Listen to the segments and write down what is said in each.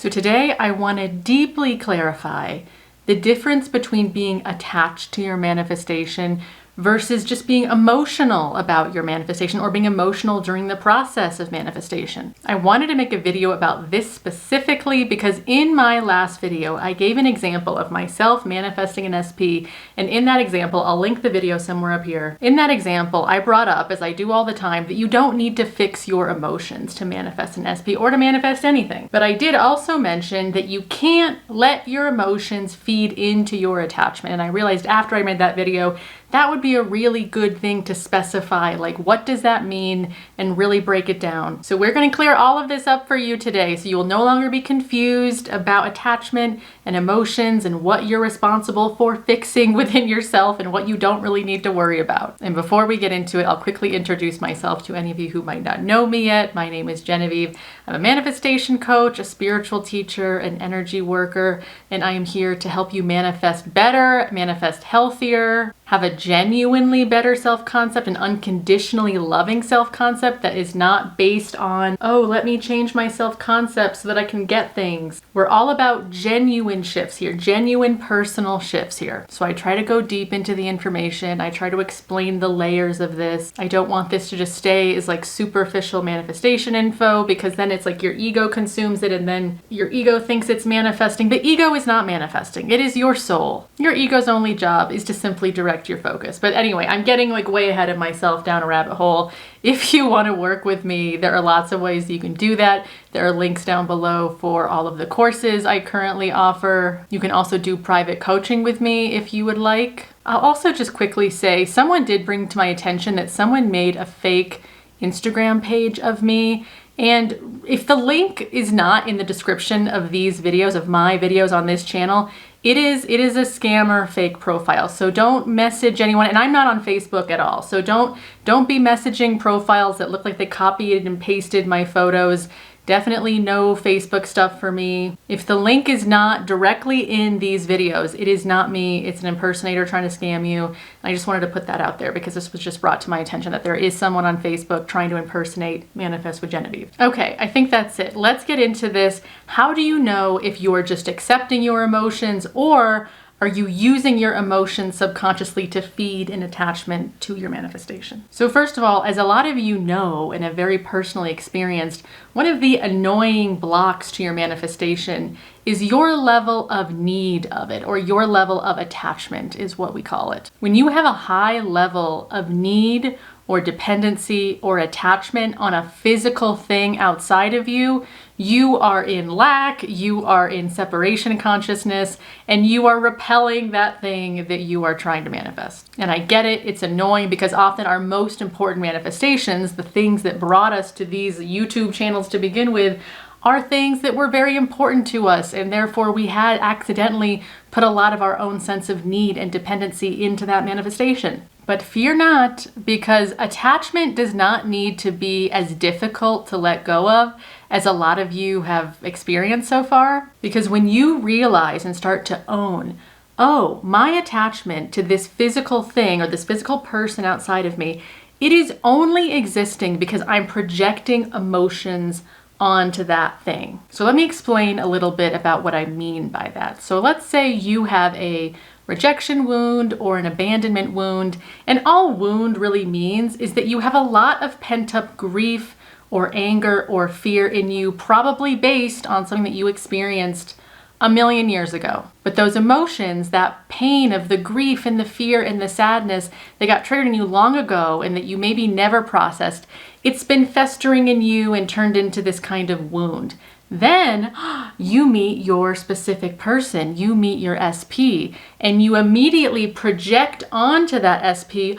So today I want to deeply clarify the difference between being attached to your manifestation versus just being emotional about your manifestation or being emotional during the process of manifestation. I wanted to make a video about this specifically because in my last video, I gave an example of myself manifesting an SP, and in that example, I'll link the video somewhere up here. In that example, I brought up, as I do all the time, that you don't need to fix your emotions to manifest an SP or to manifest anything. But I did also mention that you can't let your emotions feed into your attachment, and I realized after I made that video, that would be a really good thing to specify, like what does that mean, and really break it down. So we're going to clear all of this up for you today so you will no longer be confused about attachment and emotions and what you're responsible for fixing within yourself and what you don't really need to worry about. And before we get into it, I'll quickly introduce myself to any of you who might not know me yet. My name is Genevieve. I'm a manifestation coach, a spiritual teacher, an energy worker, and I am here to help you manifest better, manifest healthier, have a genuinely better self-concept, an unconditionally loving self-concept that is not based on, oh, let me change my self-concept so that I can get things. We're all about genuine shifts here, genuine personal shifts here. So I try to go deep into the information. I try to explain the layers of this. I don't want this to just stay as like superficial manifestation info, because then it's like your ego consumes it and then your ego thinks it's manifesting. The ego is not manifesting. It is your soul. Your ego's only job is to simply direct your focus. But anyway, I'm getting like way ahead of myself down a rabbit hole. If you want to work with me, there are lots of ways you can do that. There are links down below for all of the courses I currently offer. You can also do private coaching with me if you would like. I'll also just quickly say, someone did bring to my attention that someone made a fake Instagram page of me. And if the link is not in the description of these videos, of my videos on this channel, it is a scammer fake profile. So don't message anyone, and I'm not on Facebook at all. So don't be messaging profiles that look like they copied and pasted my photos. Definitely no Facebook stuff for me. If the link is not directly in these videos, it is not me. It's an impersonator trying to scam you. And I just wanted to put that out there because this was just brought to my attention that there is someone on Facebook trying to impersonate Manifest with Genevieve. Okay, I think that's it. Let's get into this. How do you know if you're just accepting your emotions, or are you using your emotions subconsciously to feed an attachment to your manifestation? So first of all, as a lot of you know and have very personally experienced, one of the annoying blocks to your manifestation is your level of need of it, or your level of attachment is what we call it. When you have a high level of need or dependency or attachment on a physical thing outside of you, you are in lack, you are in separation consciousness, and you are repelling that thing that you are trying to manifest. And I get it, it's annoying because often our most important manifestations, the things that brought us to these YouTube channels to begin with, are things that were very important to us, and therefore we had accidentally put a lot of our own sense of need and dependency into that manifestation. But fear not, because attachment does not need to be as difficult to let go of as a lot of you have experienced so far. Because when you realize and start to own, oh, my attachment to this physical thing or this physical person outside of me, it is only existing because I'm projecting emotions onto that thing. So let me explain a little bit about what I mean by that. So let's say you have a rejection wound or an abandonment wound, and all wound really means is that you have a lot of pent-up grief or anger or fear in you, probably based on something that you experienced a million years ago. But those emotions, that pain of the grief and the fear and the sadness that got triggered in you long ago and that you maybe never processed, it's been festering in you and turned into this kind of wound. Then you meet your specific person, you meet your SP, and you immediately project onto that SP,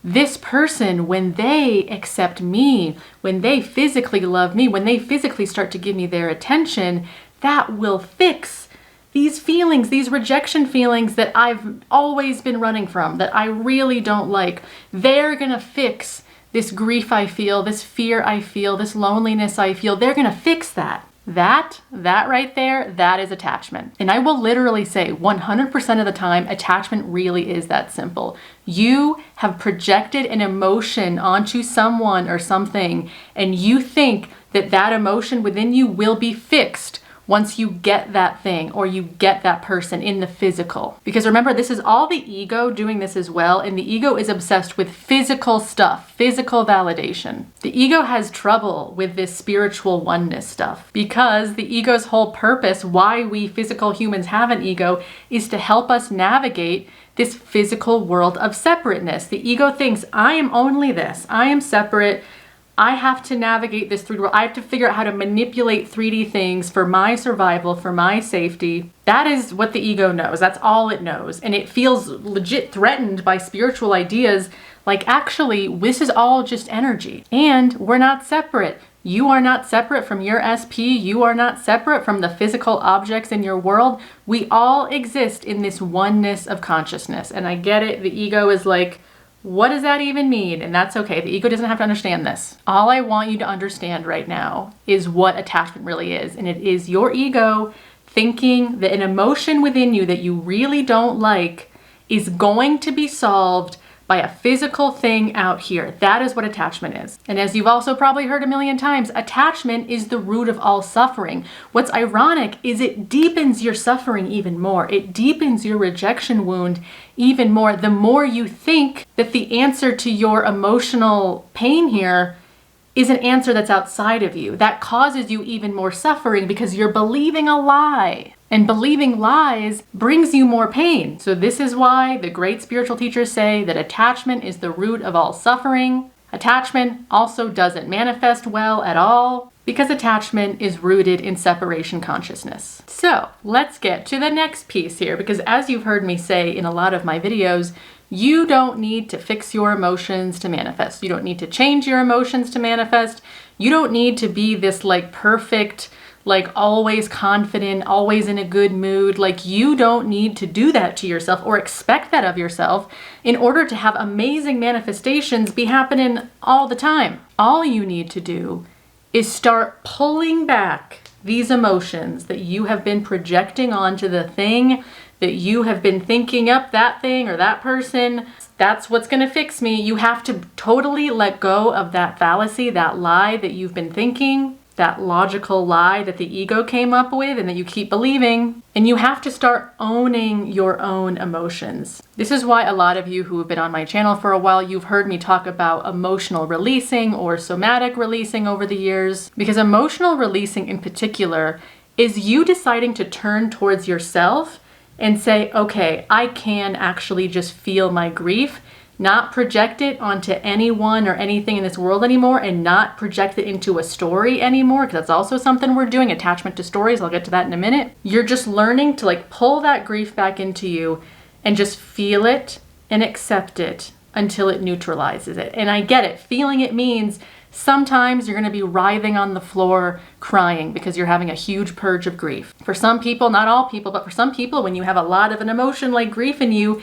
this person, when they accept me, when they physically love me, when they physically start to give me their attention, that will fix these feelings, these rejection feelings that I've always been running from, that I really don't like. They're gonna fix this grief I feel, this fear I feel, this loneliness I feel. They're gonna fix that. That right there, that is attachment. And I will literally say 100% of the time, attachment really is that simple. You have projected an emotion onto someone or something, and you think that that emotion within you will be fixed once you get that thing or you get that person in the physical. Because remember, this is all the ego doing this as well, and the ego is obsessed with physical stuff, physical validation. The ego has trouble with this spiritual oneness stuff because the ego's whole purpose, why we physical humans have an ego, is to help us navigate this physical world of separateness. The ego thinks, I am only this, I am separate, I have to navigate this 3D world. I have to figure out how to manipulate 3D things for my survival, for my safety. That is what the ego knows. That's all it knows. And it feels legit threatened by spiritual ideas like, actually, this is all just energy. And we're not separate. You are not separate from your SP. You are not separate from the physical objects in your world. We all exist in this oneness of consciousness. And I get it. The ego is like, what does that even mean? And that's okay. The ego doesn't have to understand this. All I want you to understand right now is what attachment really is. And it is your ego thinking that an emotion within you that you really don't like is going to be solved by a physical thing out here. That is what attachment is. And as you've also probably heard a million times, attachment is the root of all suffering. What's ironic is it deepens your suffering even more. It deepens your rejection wound even more. The more you think that the answer to your emotional pain here is an answer that's outside of you, that causes you even more suffering because you're believing a lie. And believing lies brings you more pain. So this is why the great spiritual teachers say that attachment is the root of all suffering. Attachment also doesn't manifest well at all because attachment is rooted in separation consciousness. So let's get to the next piece here, because as you've heard me say in a lot of my videos, you don't need to fix your emotions to manifest. You don't need to change your emotions to manifest. You don't need to be this like perfect, like always confident, always in a good mood. Like you don't need to do that to yourself or expect that of yourself in order to have amazing manifestations be happening all the time. All you need to do is start pulling back these emotions that you have been projecting onto the thing that you have been thinking up, that thing or that person, that's what's going to fix me. You have to totally let go of that fallacy, that lie that you've been thinking, that logical lie that the ego came up with and that you keep believing. And you have to start owning your own emotions. This is why a lot of you who have been on my channel for a while, you've heard me talk about emotional releasing or somatic releasing over the years. Because emotional releasing in particular is you deciding to turn towards yourself and say, okay, I can actually just feel my grief, not project it onto anyone or anything in this world anymore, and not project it into a story anymore, because that's also something we're doing, attachment to stories. I'll get to that in a minute. You're just learning to like pull that grief back into you and just feel it and accept it until it neutralizes it. And I get it. Feeling it means sometimes you're going to be writhing on the floor crying because you're having a huge purge of grief. For some people, not all people, but for some people, when you have a lot of an emotion like grief in you,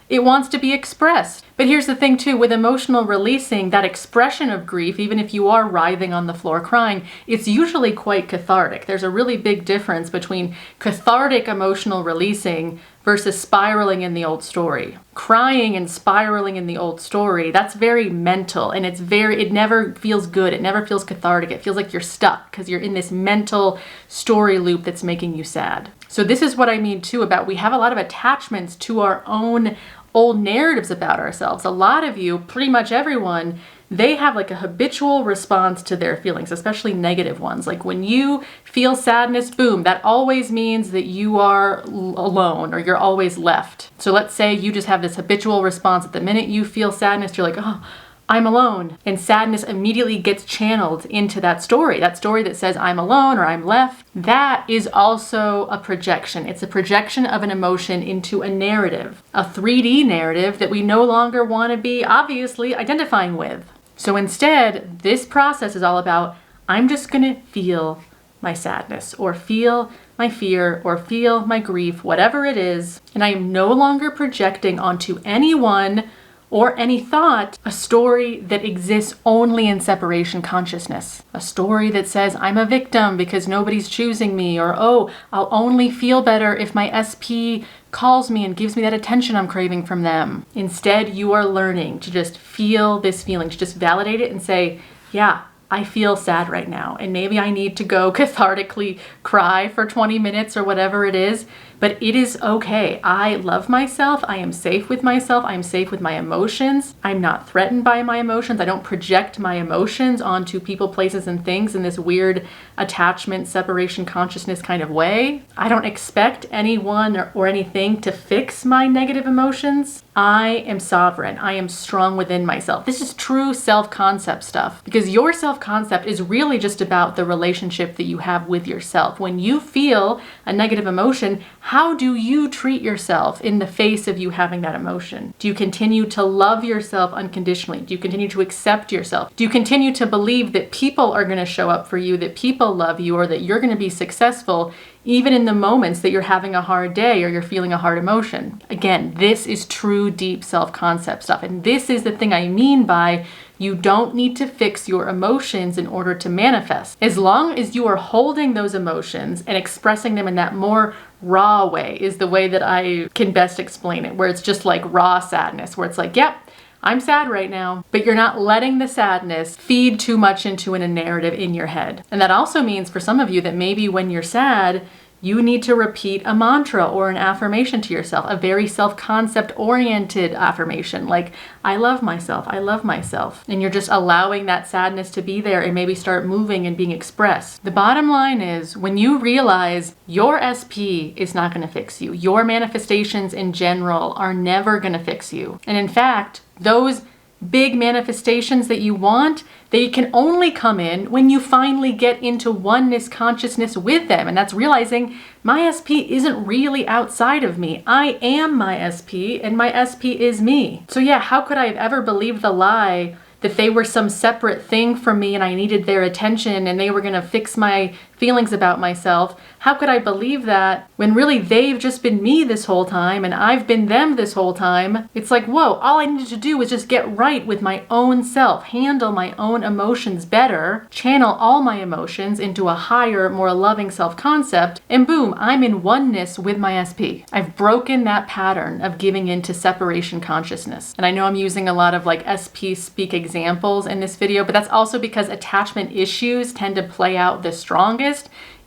it wants to be expressed. But here's the thing too, with emotional releasing, that expression of grief, even if you are writhing on the floor crying, it's usually quite cathartic. There's a really big difference between cathartic emotional releasing versus spiraling in the old story. Crying and spiraling in the old story, that's very mental, and it never feels good. It never feels cathartic. It feels like you're stuck because you're in this mental story loop that's making you sad. So this is what I mean too about we have a lot of attachments to our own old narratives about ourselves. A lot of you, pretty much everyone, they have like a habitual response to their feelings, especially negative ones. Like when you feel sadness, boom, that always means that you are alone or you're always left. So let's say you just have this habitual response. At the minute you feel sadness, you're like, oh, I'm alone. And sadness immediately gets channeled into that story that says I'm alone or I'm left. That is also a projection. It's a projection of an emotion into a narrative, a 3D narrative that we no longer want to be obviously identifying with. So instead, this process is all about, I'm just going to feel my sadness or feel my fear or feel my grief, whatever it is. And I am no longer projecting onto anyone or any thought a story that exists only in separation consciousness. A story that says I'm a victim because nobody's choosing me, or oh, I'll only feel better if my SP calls me and gives me that attention I'm craving from them. Instead, you are learning to just feel this feeling, to just validate it and say, yeah, I feel sad right now, and maybe I need to go cathartically cry for 20 minutes or whatever it is, but it is okay. I love myself. I am safe with myself. I am safe with my emotions. I'm not threatened by my emotions. I don't project my emotions onto people, places, and things in this weird attachment, separation, consciousness kind of way. I don't expect anyone or anything to fix my negative emotions. I am sovereign. I am strong within myself. This is true self-concept stuff, because your self-concept is really just about the relationship that you have with yourself. When you feel a negative emotion, how do you treat yourself in the face of you having that emotion? Do you continue to love yourself unconditionally? Do you continue to accept yourself? Do you continue to believe that people are going to show up for you, that people love you, or that you're going to be successful even in the moments that you're having a hard day or you're feeling a hard emotion? Again, this is true deep self-concept stuff. And this is the thing I mean by you don't need to fix your emotions in order to manifest. As long as you are holding those emotions and expressing them in that more raw way is the way that I can best explain it, where it's just like raw sadness, where it's like, yep, I'm sad right now, but you're not letting the sadness feed too much into a narrative in your head. And that also means for some of you that maybe when you're sad, you need to repeat a mantra or an affirmation to yourself, a very self-concept oriented affirmation, like, I love myself, I love myself. And you're just allowing that sadness to be there and maybe start moving and being expressed. The bottom line is, when you realize your SP is not going to fix you, your manifestations in general are never going to fix you. And in fact, those big manifestations that you want, they can only come in when you finally get into oneness consciousness with them. And that's realizing my SP isn't really outside of me. I am my SP, and my SP is me. So yeah, how could I have ever believed the lie that they were some separate thing from me and I needed their attention and they were going to fix my feelings about myself? How could I believe that when really they've just been me this whole time and I've been them this whole time? It's like, whoa, all I needed to do was just get right with my own self, handle my own emotions better, channel all my emotions into a higher, more loving self-concept, and boom, I'm in oneness with my SP. I've broken that pattern of giving into separation consciousness. And I know I'm using a lot of like SP speak examples in this video, but that's also because attachment issues tend to play out the strongest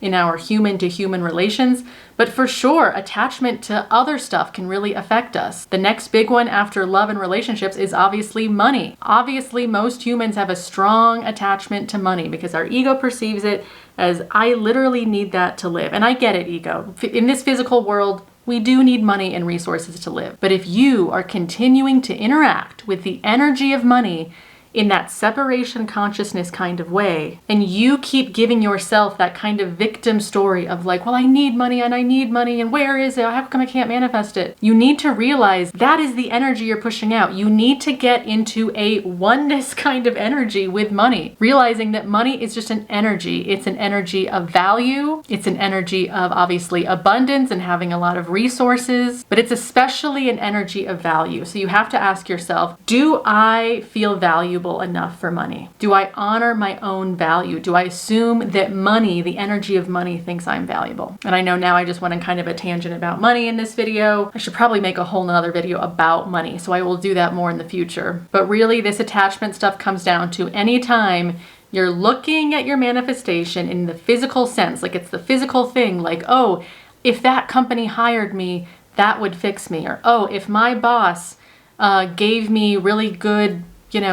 in our human-to-human relations. But for sure, attachment to other stuff can really affect us. The next big one after love and relationships is obviously money. Obviously, most humans have a strong attachment to money because our ego perceives it as, I literally need that to live. And I get it, ego. In this physical world, we do need money and resources to live. But if you are continuing to interact with the energy of money in that separation consciousness kind of way, and you keep giving yourself that kind of victim story of like, well, I need money and where is it? How come I can't manifest it? You need to realize that is the energy you're pushing out. You need to get into a oneness kind of energy with money, realizing that money is just an energy. It's an energy of value. It's an energy of obviously abundance and having a lot of resources, but it's especially an energy of value. So you have to ask yourself, do I feel valuable enough for money? Do I honor my own value? Do I assume that money, the energy of money, thinks I'm valuable? And I know now I just went on kind of a tangent about money in this video. I should probably make a whole nother video about money, so I will do that more in the future. But really, this attachment stuff comes down to anytime you're looking at your manifestation in the physical sense, like it's the physical thing, like, oh, if that company hired me, that would fix me. Or, oh, if my boss gave me really good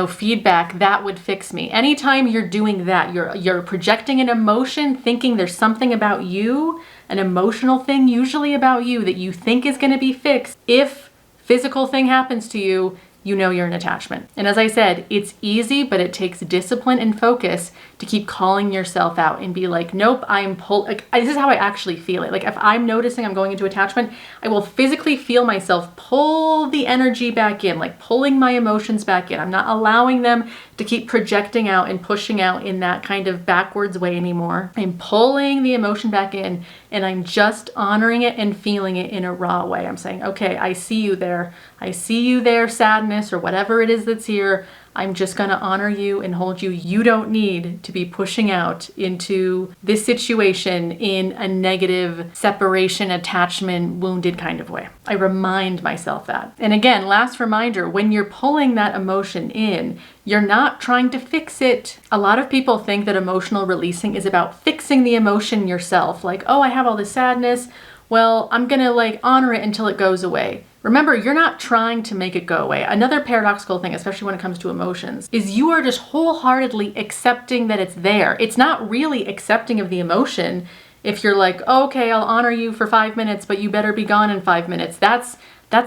feedback, that would fix me. Anytime you're doing that, you're projecting an emotion, thinking there's something about you, an emotional thing usually about you that you think is going to be fixed. If physical thing happens to you, you know you're in attachment. And as I said, it's easy, but it takes discipline and focus to keep calling yourself out and be like, nope, this is how I actually feel it. Like if I'm noticing I'm going into attachment, I will physically feel myself pull the energy back in, like pulling my emotions back in. I'm not allowing them to keep projecting out and pushing out in that kind of backwards way anymore. I'm pulling the emotion back in and I'm just honoring it and feeling it in a raw way. I'm saying, okay, I see you there. I see you there, sadness or whatever it is that's here. I'm just going to honor you and hold you. You don't need to be pushing out into this situation in a negative separation, attachment, wounded kind of way. I remind myself that. And again, last reminder, when you're pulling that emotion in, you're not trying to fix it. A lot of people think that emotional releasing is about fixing the emotion yourself. Like, oh, I have all this sadness. Well, I'm going to honor it until it goes away. Remember, you're not trying to make it go away. Another paradoxical thing, especially when it comes to emotions, is you are just wholeheartedly accepting that it's there. It's not really accepting of the emotion. If you're like, oh, okay, I'll honor you for 5 minutes, but you better be gone in 5 minutes. That's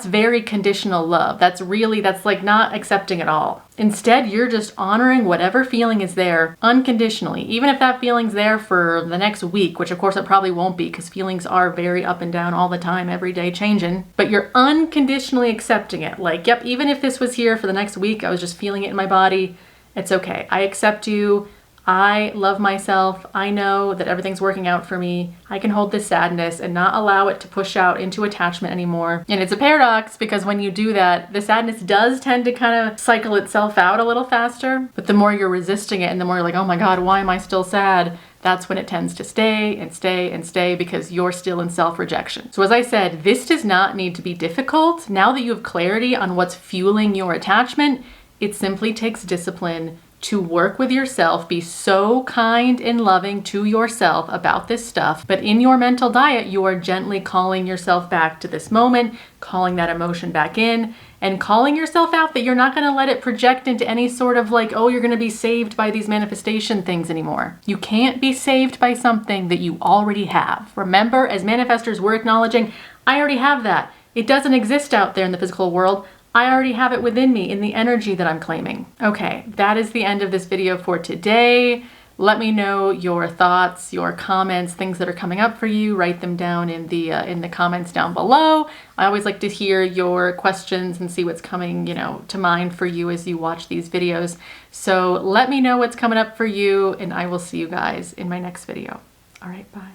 very conditional love. That's not accepting at all. Instead, you're just honoring whatever feeling is there unconditionally, even if that feeling's there for the next week, which of course it probably won't be because feelings are very up and down all the time, every day changing, but you're unconditionally accepting it. Like, yep, even if this was here for the next week, I was just feeling it in my body, it's okay. I accept you. I love myself. I know that everything's working out for me. I can hold this sadness and not allow it to push out into attachment anymore. And it's a paradox because when you do that, the sadness does tend to kind of cycle itself out a little faster. But the more you're resisting it and the more you're like, oh my God, why am I still sad? That's when it tends to stay and stay and stay because you're still in self-rejection. So as I said, this does not need to be difficult. Now that you have clarity on what's fueling your attachment, it simply takes discipline to work with yourself, be so kind and loving to yourself about this stuff. But in your mental diet, you are gently calling yourself back to this moment, calling that emotion back in, and calling yourself out that you're not going to let it project into any sort of oh, you're going to be saved by these manifestation things anymore. You can't be saved by something that you already have. Remember, as manifestors, we're acknowledging, I already have that. It doesn't exist out there in the physical world. I already have it within me in the energy that I'm claiming. Okay, that is the end of this video for today. Let me know your thoughts, your comments, things that are coming up for you. Write them down in the comments down below. I always like to hear your questions and see what's coming, to mind for you as you watch these videos. So let me know what's coming up for you, and I will see you guys in my next video. All right, bye.